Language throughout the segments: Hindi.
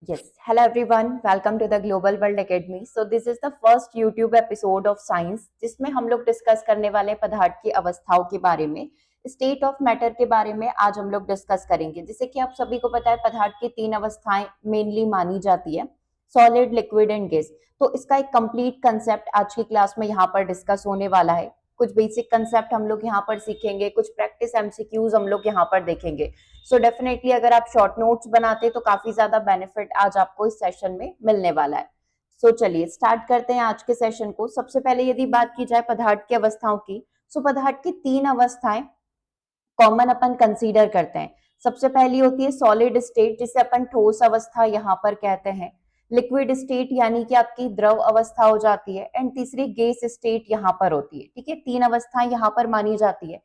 Yes, hello everyone. Welcome to the Global World Academy. So this is the first YouTube episode of Science जिसमें हम लोग डिस्कस करने वाले हैं पदार्थ की अवस्थाओं के बारे में, स्टेट ऑफ मैटर के बारे में आज हम लोग डिस्कस करेंगे। जैसे कि आप सभी को पता है पदार्थ की तीन अवस्थाएं मेनली मानी जाती है, सॉलिड, लिक्विड एंड गैस। तो इसका एक कंप्लीट कंसेप्ट आज की क्लास में यहाँ पर डिस्कस होने वाला है। कुछ बेसिक कंसेप्ट हम लोग यहाँ पर सीखेंगे, कुछ प्रैक्टिस एमसीक्यूज हम लोग यहाँ पर देखेंगे। सो डेफिनेटली अगर आप शॉर्ट नोट्स बनाते तो काफी ज्यादा बेनिफिट आज आपको इस सेशन में मिलने वाला है। सो चलिए स्टार्ट करते हैं आज के सेशन को। सबसे पहले यदि बात की जाए पदार्थ की अवस्थाओं की, सो पदार्थ की तीन अवस्थाएं कॉमन अपन कंसीडर करते हैं। सबसे पहली होती है सॉलिड स्टेट, जिसे अपन ठोस अवस्था यहाँ पर कहते हैं। लिक्विड स्टेट यानी कि आपकी द्रव अवस्था हो जाती है, एंड तीसरी गैस स्टेट यहाँ पर होती है। ठीक है, तीन अवस्थाएं यहाँ पर मानी जाती है।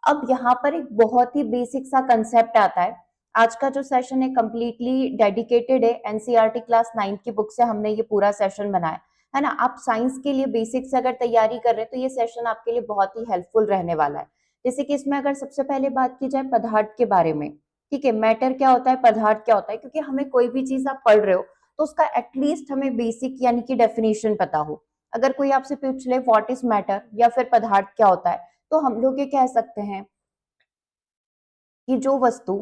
अब यहाँ पर एक बहुत ही बेसिक सा कंसेप्ट आता है। आज का जो सेशन है कंप्लीटली डेडिकेटेड है, एनसीईआरटी क्लास 9 की बुक से हमने ये पूरा सेशन बनाया है ना। आप साइंस के लिए बेसिक से अगर तैयारी कर रहे हैं तो ये सेशन आपके लिए बहुत ही हेल्पफुल रहने वाला है। जैसे कि इसमें अगर सबसे पहले बात की जाए पदार्थ के बारे में, ठीक है, मैटर क्या होता है, पदार्थ क्या होता है, क्योंकि हमें कोई भी चीज आप पढ़ रहे हो तो उसका एटलीस्ट हमें बेसिक यानी कि डेफिनेशन पता हो। अगर कोई आपसे पूछ ले व्हाट इज मैटर या फिर पदार्थ क्या होता है, तो हम लोग ये कह सकते हैं कि जो वस्तु,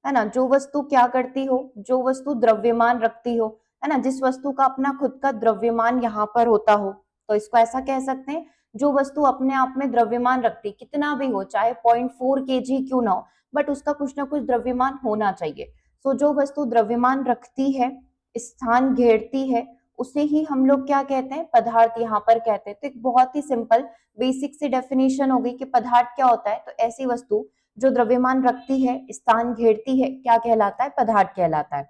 है ना, जो वस्तु क्या करती हो, जो वस्तु द्रव्यमान रखती हो, है ना, जिस वस्तु का अपना खुद का द्रव्यमान यहाँ पर होता हो, तो इसको ऐसा कह सकते हैं जो वस्तु अपने आप में द्रव्यमान रखती, कितना भी हो, चाहे 0.4 kg क्यों ना हो, बट उसका कुछ ना कुछ द्रव्यमान होना चाहिए। सो जो वस्तु द्रव्यमान रखती है, स्थान घेरती है, उसे ही हम लोग क्या कहते हैं, पदार्थ यहाँ पर कहते हैं। तो एक बहुत ही सिंपल बेसिक सी डेफिनेशन हो गई कि पदार्थ क्या होता है। तो ऐसी वस्तु जो द्रव्यमान रखती है, स्थान घेरती है, क्या कहलाता है, पदार्थ कहलाता है।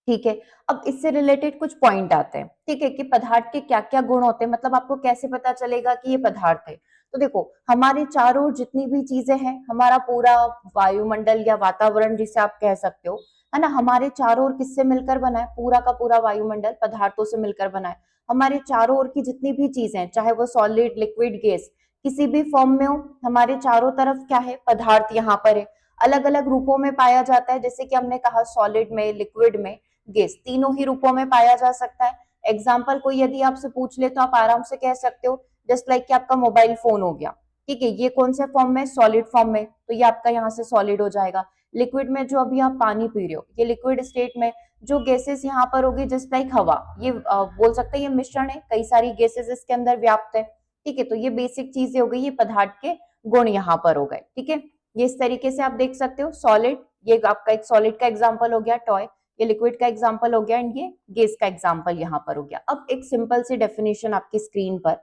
ठीक है, अब इससे रिलेटेड कुछ पॉइंट आते हैं। ठीक है, कि पदार्थ के क्या क्या गुण होते हैं, मतलब आपको कैसे पता चलेगा कि ये पदार्थ है। तो देखो, हमारे चारों ओर जितनी भी चीजें हैं, हमारा पूरा वायुमंडल या वातावरण जिसे आप कह सकते हो, है ना, हमारे चारों ओर किससे मिलकर बना है, पूरा का पूरा वायुमंडल पदार्थों से मिलकर बना है। हमारे चारों ओर की जितनी भी चीजें, चाहे वो सॉलिड, लिक्विड, गैस, किसी भी फॉर्म में हो, हमारे चारों तरफ क्या है, पदार्थ यहाँ पर है। अलग अलग रूपों में पाया जाता है, जैसे कि हमने कहा सॉलिड में, लिक्विड में, गैस, तीनों ही रूपों में पाया जा सकता है। एग्जाम्पल कोई यदि आपसे पूछ ले तो आप आराम से कह सकते हो, जस्ट लाइक कि आपका मोबाइल फोन हो गया। ठीक है, ये कौन से फॉर्म में, सॉलिड फॉर्म में, तो ये आपका यहाँ से सॉलिड हो जाएगा। लिक्विड में जो अभी आप पानी पी रहे हो, ये लिक्विड स्टेट में। जो गैसेस यहाँ पर होगी जस्ट लाइक हवा, ये बोल सकते हैं ये मिश्रण है, कई सारी गैसेस इसके अंदर व्याप्त है। ठीक है, तो ये बेसिक चीजें हो गई, ये पदार्थ के गुण यहाँ पर हो गए। ठीक है, ये इस तरीके से आप देख सकते हो। सॉलिड, ये आपका एक सॉलिड का एग्जाम्पल हो गया टॉय, ये लिक्विड का एग्जांपल हो गया, एंड ये गैस का एग्जांपल यहाँ पर हो गया। अब एक सिंपल सी डेफिनेशन आपकी स्क्रीन पर,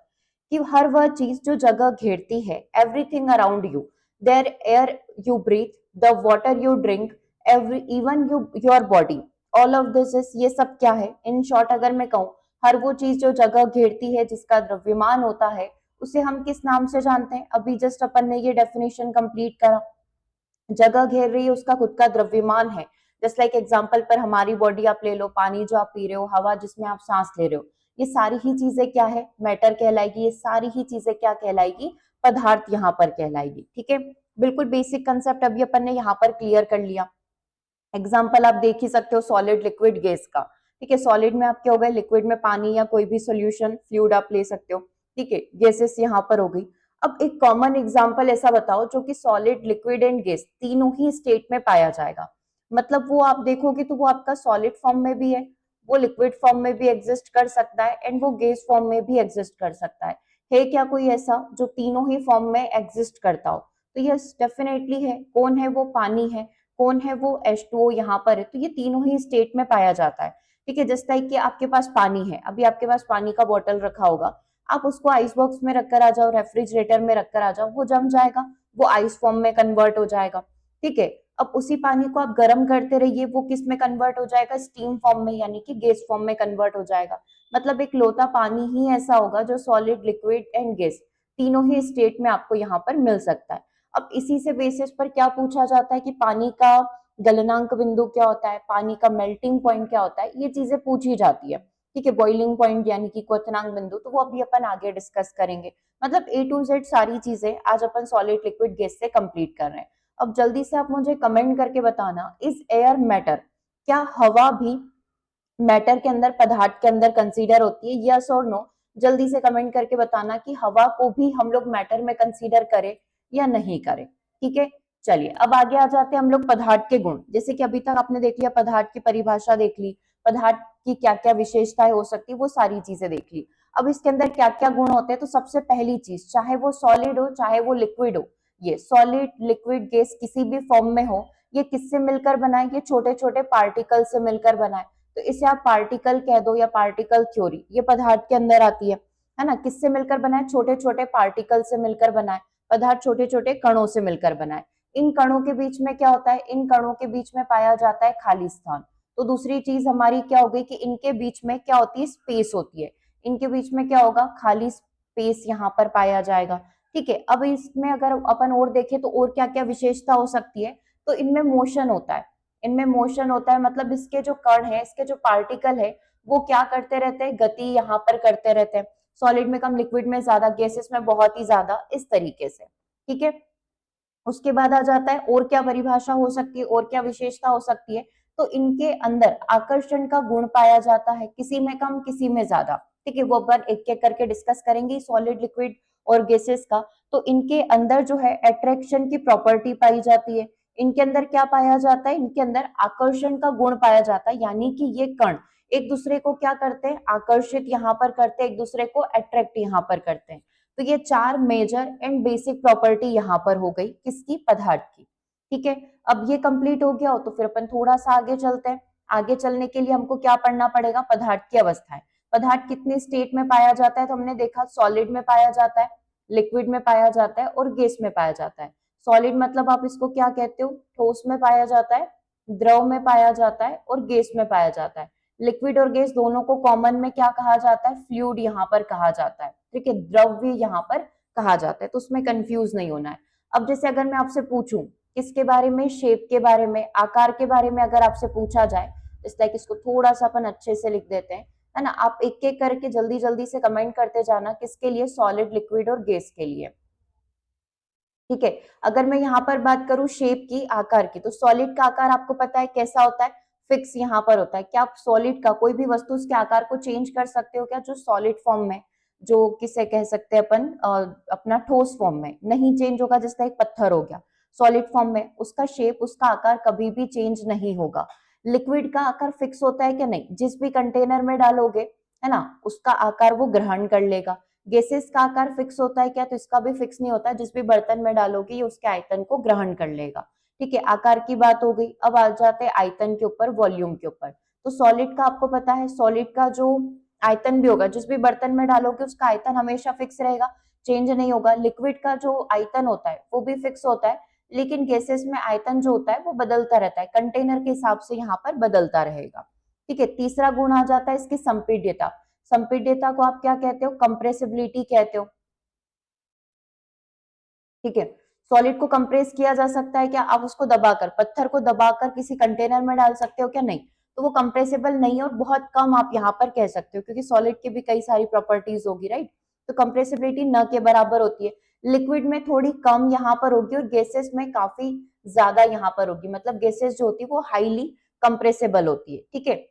कि हर वह चीज जो जगह घेरती है, everything around you, there air you breathe, the water you drink, every even you your body, all of this is, ये सब क्या है, इन शॉर्ट अगर मैं कहूँ, हर वो चीज जो जगह घेरती है, जिसका द्रव्यमान होता है, उसे हम किस नाम से जानते हैं। अभी जस्ट अपन ने ये डेफिनेशन कंप्लीट करा, जगह घेर रही है, उसका खुद का द्रव्यमान है। जस्ट लाइक एग्जांपल पर हमारी बॉडी आप ले लो, पानी जो आप पी रहे हो, हवा जिसमें आप सांस ले रहे हो, ये सारी ही चीजें क्या है, मैटर कहलाएगी। ये सारी ही चीजें क्या कहलाएगी, पदार्थ यहाँ पर कहलाएगी। ठीक है, बिल्कुल बेसिक कंसेप्ट अभी अपन ने यहाँ पर क्लियर कर लिया। एग्जाम्पल आप देख ही सकते हो सॉलिड, लिक्विड, गैस का। ठीक है, सॉलिड में आप क्या हो गए, लिक्विड में पानी या कोई भी सोल्यूशन, फ्लूइड आप ले सकते हो। ठीक है, गैसेस यहाँ पर हो गई। अब एक कॉमन एग्जांपल ऐसा बताओ जो कि सॉलिड, लिक्विड एंड गैस तीनों ही स्टेट में पाया जाएगा। मतलब वो आप देखोगे तो वो आपका सॉलिड फॉर्म में भी है, वो लिक्विड फॉर्म में भी एग्जिस्ट कर सकता है, एंड वो गैस फॉर्म में भी एग्जिस्ट कर सकता है क्या कोई ऐसा जो तीनों ही फॉर्म में एग्जिस्ट करता हो? तो यस, डेफिनेटली है। कौन है वो, पानी है। कौन है वो, H2O यहाँ पर है। तो ये तीनों ही स्टेट में पाया जाता है। ठीक है, जस्ट लाइक कि आपके पास पानी है, अभी आपके पास पानी का बॉटल रखा होगा, आप उसको आइस बॉक्स में रखकर आ जाओ, रेफ्रिजरेटर में रखकर आ जाओ, वो जम जाएगा, वो आइस फॉर्म में कन्वर्ट हो जाएगा। ठीक है, अब उसी पानी को आप गर्म करते रहिए, वो किस में कन्वर्ट हो जाएगा, स्टीम फॉर्म में, यानी कि गैस फॉर्म में कन्वर्ट हो जाएगा। मतलब एक लोटा पानी ही ऐसा होगा जो सॉलिड, लिक्विड एंड गैस तीनों ही स्टेट में आपको यहाँ पर मिल सकता है। अब इसी से बेसिस पर क्या पूछा जाता है कि पानी का गलनांक बिंदु क्या होता है, पानी का मेल्टिंग पॉइंट क्या होता है, ये चीजें पूछी जाती है। ठीक है, बॉइलिंग पॉइंट यानी कि क्वथनांक बिंदु, तो वो अभी अपन आगे डिस्कस करेंगे। मतलब A to Z सारी चीजें आज अपन सॉलिड, लिक्विड, गैस से कंप्लीट कर रहे हैं। अब जल्दी से आप मुझे कमेंट करके बताना, इज एयर मैटर, क्या हवा भी मैटर के अंदर, पदार्थ के अंदर कंसीडर होती है? यस और नो जल्दी से कमेंट करके बताना कि हवा को भी हम लोग मैटर में कंसीडर करें या नहीं करें। ठीक है, चलिए अब आगे आ जाते हैं हम लोग पदार्थ के गुण। जैसे कि अभी तक आपने देख लिया, पदार्थ की परिभाषा देख ली, पदार्थ की क्या क्या विशेषताएं हो सकती है, वो सारी चीजें देख ली। अब इसके अंदर क्या क्या गुण होते हैं, तो सबसे पहली चीज, चाहे वो सॉलिड हो चाहे वो लिक्विड हो, ये सॉलिड लिक्विड गैस किसी भी फॉर्म में हो, ये किससे मिलकर बनाए, ये छोटे छोटे पार्टिकल से मिलकर बनाए। तो इसे आप पार्टिकल कह दो या पार्टिकल थ्योरी, ये पदार्थ के अंदर आती है ना। किससे मिलकर बनाए? छोटे छोटे पार्टिकल से मिलकर बनाए, पदार्थ छोटे छोटे कणों से मिलकर बनाए। इन कणों के बीच में क्या होता है? इन कणों के बीच में पाया जाता है खाली स्थान। तो दूसरी चीज हमारी क्या हो गई कि इनके बीच में क्या होती है? स्पेस होती है। इनके बीच में क्या होगा? खाली स्पेस यहाँ पर पाया जाएगा। ठीक है, अब इसमें अगर अपन और देखें तो और क्या क्या विशेषता हो सकती है, तो इनमें मोशन होता है। इनमें मोशन होता है मतलब इसके जो कण है, इसके जो पार्टिकल है, वो क्या करते रहते हैं? गति यहाँ पर करते रहते हैं। सॉलिड में कम, लिक्विड में ज्यादा, गैसेस में बहुत ही ज्यादा, इस तरीके से। ठीक है, उसके बाद आ जाता है और क्या परिभाषा हो सकती है, और क्या विशेषता हो सकती है, तो इनके अंदर आकर्षण का गुण पाया जाता है, किसी में कम किसी में ज्यादा। ठीक है, वो अपन एक एक करके डिस्कस करेंगे सॉलिड, लिक्विड और गैसेस का। तो इनके अंदर जो है अट्रैक्शन की प्रॉपर्टी पाई जाती है। इनके अंदर क्या पाया जाता है? इनके अंदर आकर्षण का गुण पाया जाता है, यानी कि ये कण एक दूसरे को क्या करते हैं? आकर्षित यहाँ पर करते हैं, एक दूसरे को अट्रैक्ट यहाँ पर करते हैं। तो ये चार मेजर एंड बेसिक प्रॉपर्टी यहाँ पर हो गई, किसकी? पदार्थ की। ठीक है, अब ये कंप्लीट हो गया हो तो फिर अपन थोड़ा सा आगे चलते हैं। आगे चलने के लिए हमको क्या पढ़ना पड़ेगा? पदार्थ की अवस्थाएं। पदार्थ कितने स्टेट में पाया जाता है, तो हमने देखा सॉलिड में पाया जाता है, लिक्विड में पाया जाता है और गैस में पाया जाता है। सॉलिड मतलब आप इसको क्या कहते हो? ठोस में पाया जाता है, द्रव में पाया जाता है और गैस में पाया जाता है। लिक्विड और गैस दोनों को कॉमन में क्या कहा जाता है? फ्लूइड यहाँ पर कहा जाता है। ठीक है, द्रव्य यहाँ पर कहा जाता है, तो उसमें कंफ्यूज नहीं होना है। अब जैसे अगर मैं आपसे पूछूं किसके बारे में? शेप के बारे में, आकार के बारे में अगर आपसे पूछा जाए, इस लाइक इसको थोड़ा सा अपन अच्छे से लिख देते हैं, है ना। आप एक एक करके जल्दी जल्दी से कमेंट करते जाना, किसके लिए? सॉलिड, लिक्विड और गैस के लिए। ठीक है, अगर मैं यहाँ पर बात करूं शेप की, आकार की, तो सॉलिड का आकार आपको पता है कैसा होता है? फिक्स यहाँ पर होता है। क्या आप सॉलिड का कोई भी वस्तु उसके आकार को चेंज कर सकते हो क्या? जो सॉलिड फॉर्म में, जो किसे कह सकते हैं अपन, अपना ठोस फॉर्म में नहीं चेंज होगा। जैसे एक पत्थर हो गया, सॉलिड फॉर्म में उसका शेप, उसका आकार कभी भी चेंज नहीं होगा। लिक्विड का आकार फिक्स होता है क्या? नहीं, जिस भी कंटेनर में डालोगे, है ना, उसका आकार वो ग्रहण कर लेगा। गैसेस का आकार फिक्स होता है क्या? तो इसका भी फिक्स नहीं होता, जिस भी बर्तन में डालोगे ये उसके आयतन को ग्रहण कर लेगा। ठीक है, आकार की बात हो गई। अब आ जाते हैं आयतन के ऊपर, वॉल्यूम के ऊपर। तो सॉलिड का आपको पता है, सॉलिड का जो आयतन भी होगा, जिस भी बर्तन में डालोगे उसका आयतन हमेशा फिक्स रहेगा, चेंज नहीं होगा। लिक्विड का जो आयतन होता है वो भी फिक्स होता है, लेकिन गैसेस में आयतन जो होता है वो बदलता रहता है, कंटेनर के हिसाब से यहाँ पर बदलता रहेगा। ठीक है, तीसरा गुण आ जाता है इसकी संपीड्यता। संपीड्यता को आप क्या कहते हो? कंप्रेसिबिलिटी कहते हो। ठीक है, सॉलिड को कंप्रेस किया जा सकता है क्या? आप उसको दबाकर, पत्थर को दबाकर किसी कंटेनर में डाल सकते हो क्या? नहीं, तो वो कंप्रेसिबल नहीं है, और बहुत कम आप यहाँ पर कह सकते हो, क्योंकि सॉलिड की भी कई सारी प्रॉपर्टीज होगी, राइट। तो कंप्रेसिबिलिटी न के बराबर होती है। लिक्विड में थोड़ी कम यहाँ पर होगी, और गैसेस में काफी ज्यादा यहाँ पर होगी। मतलब गैसेस जो होती है वो हाईली कंप्रेसिबल होती है। ठीक है,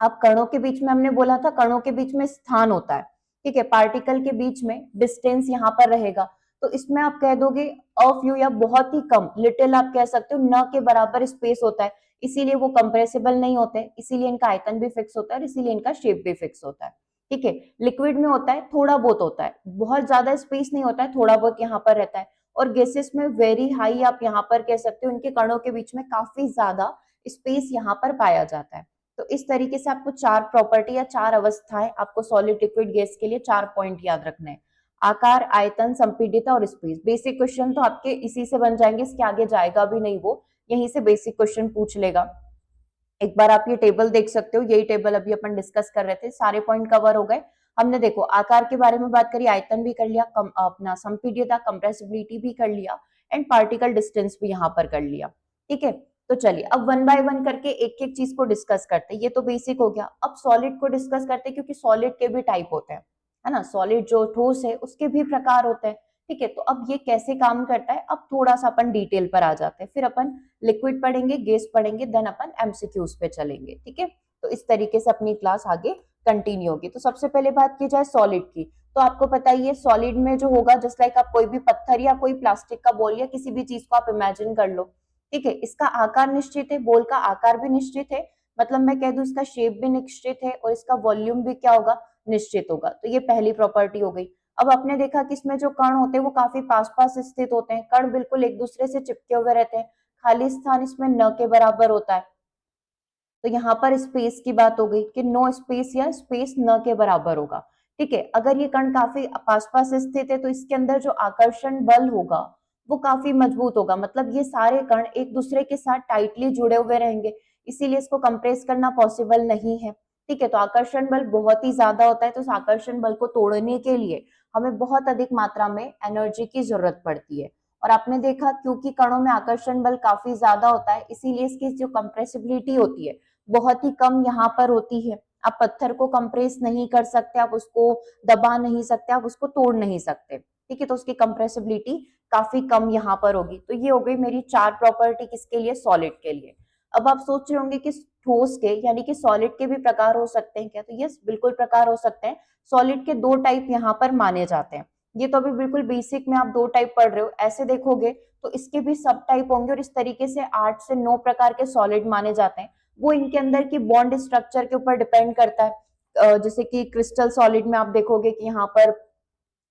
अब कणों के बीच में हमने बोला था, कणों के बीच में स्थान होता है। ठीक है, पार्टिकल के बीच में डिस्टेंस यहाँ पर रहेगा। तो इसमें आप कह दोगे अ फ्यू, या बहुत ही कम, लिटिल आप कह सकते हो, न के बराबर स्पेस होता है, इसीलिए वो कंप्रेसिबल नहीं होते, इसीलिए इनका आयतन भी फिक्स होता है, और इसीलिए इनका शेप भी फिक्स होता है। ठीक है, लिक्विड में होता है थोड़ा बहुत होता है, बहुत ज्यादा स्पेस नहीं होता है, थोड़ा बहुत यहाँ पर रहता है। और गैसेस में वेरी हाई आप यहाँ पर कह सकते हो, इनके कणों के बीच में काफी ज्यादा स्पेस यहाँ पर पाया जाता है। तो इस तरीके से आपको चार प्रॉपर्टी या चार अवस्थाएं, आपको सॉलिड, लिक्विड, गैस के लिए चार पॉइंट याद रखने हैं। आकार, आयतन, संपीडिता और स्पेस। बेसिक क्वेश्चन तो आपके इसी से बन जाएंगे, इसके आगे जाएगा भी नहीं, वो यहीं से बेसिक क्वेश्चन पूछ लेगा। एक बार आप ये टेबल देख सकते हो, यही टेबल अभी अपन डिस्कस कर रहे थे, सारे पॉइंट कवर हो गए। हमने देखो आकार के बारे में बात करी, आयतन भी कर लिया, अपना संपीड्यता, कंप्रेसिबिलिटी भी कर लिया, एंड पार्टिकल डिस्टेंस भी यहाँ पर कर लिया। ठीक है, तो चलिए अब वन बाय वन करके एक एक चीज को डिस्कस करते हैं। ये तो बेसिक हो गया। अब सॉलिड को डिस्कस करते हैं, क्योंकि सॉलिड के भी टाइप होते हैं, है ना। सॉलिड जो ठोस है उसके भी प्रकार होते हैं। ठीक है, तो अब ये कैसे काम करता है, अब थोड़ा सा अपन डिटेल पर आ जाते हैं, फिर अपन लिक्विड पढ़ेंगे, गैस पढ़ेंगे, देन अपन एमसीक्यूज पे चलेंगे। ठीक है, तो इस तरीके से अपनी क्लास आगे कंटिन्यू होगी। तो सबसे पहले बात की जाए सॉलिड की, तो आपको पता ही है सॉलिड में जो होगा, जस्ट लाइक आप कोई भी पत्थर या कोई प्लास्टिक का बॉल या किसी भी चीज को आप इमेजिन कर लो, ठीक है, इसका आकार निश्चित है, बॉल का आकार भी निश्चित है, मतलब मैं कह दूं इसका शेप भी निश्चित है और इसका वॉल्यूम भी क्या होगा, निश्चित होगा। तो ये पहली प्रॉपर्टी हो गई। अब आपने देखा कि इसमें जो कण होते हैं वो काफी पास पास स्थित होते हैं, कण बिल्कुल एक दूसरे से चिपके हुए रहते हैं, खाली स्थान इसमें न के बराबर होता है। तो यहाँ पर स्पेस की बात हो गई कि नो स्पेस या स्पेस न के बराबर होगा, ठीक है। अगर ये कण काफी पास पास स्थित है तो इसके अंदर जो आकर्षण बल होगा वो काफी मजबूत होगा, मतलब ये सारे कण एक दूसरे के साथ टाइटली जुड़े हुए रहेंगे, इसीलिए इसको कंप्रेस करना पॉसिबल नहीं है, ठीक है। तो आकर्षण बल बहुत ही ज्यादा होता है, तो उस आकर्षण बल को तोड़ने के लिए हमें बहुत अधिक मात्रा में एनर्जी की जरूरत पड़ती है। और आपने देखा क्योंकि कणों में आकर्षण बल काफी ज्यादा होता है, इसीलिए इसकी जो कंप्रेसिबिलिटी होती है बहुत ही कम यहाँ पर होती है। आप पत्थर को कंप्रेस नहीं कर सकते, आप उसको दबा नहीं सकते, आप उसको तोड़ नहीं सकते, ठीक है। तो उसकी कंप्रेसिबिलिटी काफी कम यहाँ पर होगी। तो ये हो गई मेरी 4 प्रॉपर्टी किसके लिए, सॉलिड के लिए। अब आप सोच रहे होंगे कि ठोस के यानी कि सॉलिड के भी प्रकार हो सकते हैं क्या, तो यस बिल्कुल प्रकार हो सकते हैं। सॉलिड के 2 टाइप यहाँ पर माने जाते हैं। ये तो अभी बिल्कुल बेसिक में आप 2 टाइप पढ़ रहे हो, ऐसे देखोगे तो इसके भी सब टाइप होंगे और इस तरीके से 8 से 9 प्रकार के सॉलिड माने जाते हैं। वो इनके अंदर की बॉन्ड स्ट्रक्चर के ऊपर डिपेंड करता है। जैसे कि क्रिस्टल सॉलिड में आप देखोगे कि यहाँ पर